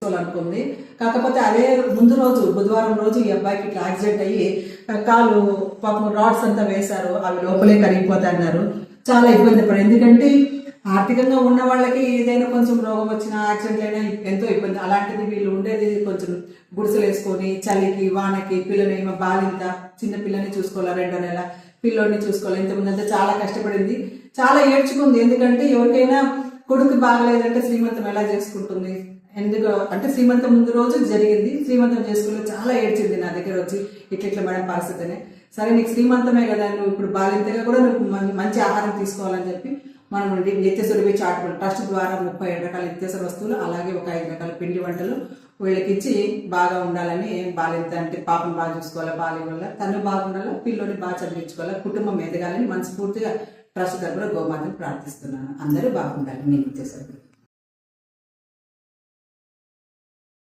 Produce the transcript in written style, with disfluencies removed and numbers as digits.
అనుకుంది. కాకపోతే అదే ముందు రోజు బుధవారం రోజు ఈ అబ్బాయికి ఇట్లా యాక్సిడెంట్ అయ్యి కాలు పాపం రాడ్స్ అంతా వేశారు, అవి లోపలే కరిగిపోతాయి అన్నారు. చాలా ఇబ్బంది పడి, ఎందుకంటే ఆర్థికంగా ఉన్న వాళ్ళకి ఏదైనా కొంచెం రోగం వచ్చినా యాక్సిడెంట్ అయినా ఎంతో ఇబ్బంది. అలాంటిది వీళ్ళు ఉండేది కొంచెం గుడిసెలు వేసుకొని చలికి వానకి పిల్లని బాలింత చిన్న పిల్లని చూసుకోవాలి, 2 నెలల పిల్లోడిని చూసుకోవాలి. ఇంతకుముందు అంతా చాలా కష్టపడింది, చాలా ఏడ్చుకుంది. ఎందుకంటే ఎవరికైనా కొడుకు బాగలేదంటే శ్రీమంతం ఎలా చేసుకుంటుంది, ఎందుకు అంటే శ్రీమంతం ముందు రోజు జరిగింది, శ్రీమంతం చేసుకుని చాలా ఏడ్చింది నా దగ్గర వచ్చి, ఇట్లా మేడం పరిస్థితినే. సరే నీకు శ్రీమంతమే కదా, నువ్వు ఇప్పుడు బాలింతగా కూడా నువ్వు మంచి ఆహారం తీసుకోవాలని చెప్పి మనం నిత్యసురభి చారిటబుల్ ట్రస్ట్ ద్వారా 37 రకాల నిత్యసర వస్తువులు అలాగే ఒక 5 రకాల పిండి వంటలు వీళ్ళకి ఇచ్చి బాగా ఉండాలని, బాలింత అంటే పాపను బాగా చూసుకోవాలి, బాల్యం వల్ల తను బాగుండాలి, పిల్లోని బాగా చదివించుకోవాలి, కుటుంబం ఎదగాలని మనస్ఫూర్తిగా ట్రస్ట్ తరపున గోమాతను ప్రార్థిస్తున్నాను. అందరూ బాగుండాలి. నేను నిత్యసురభి.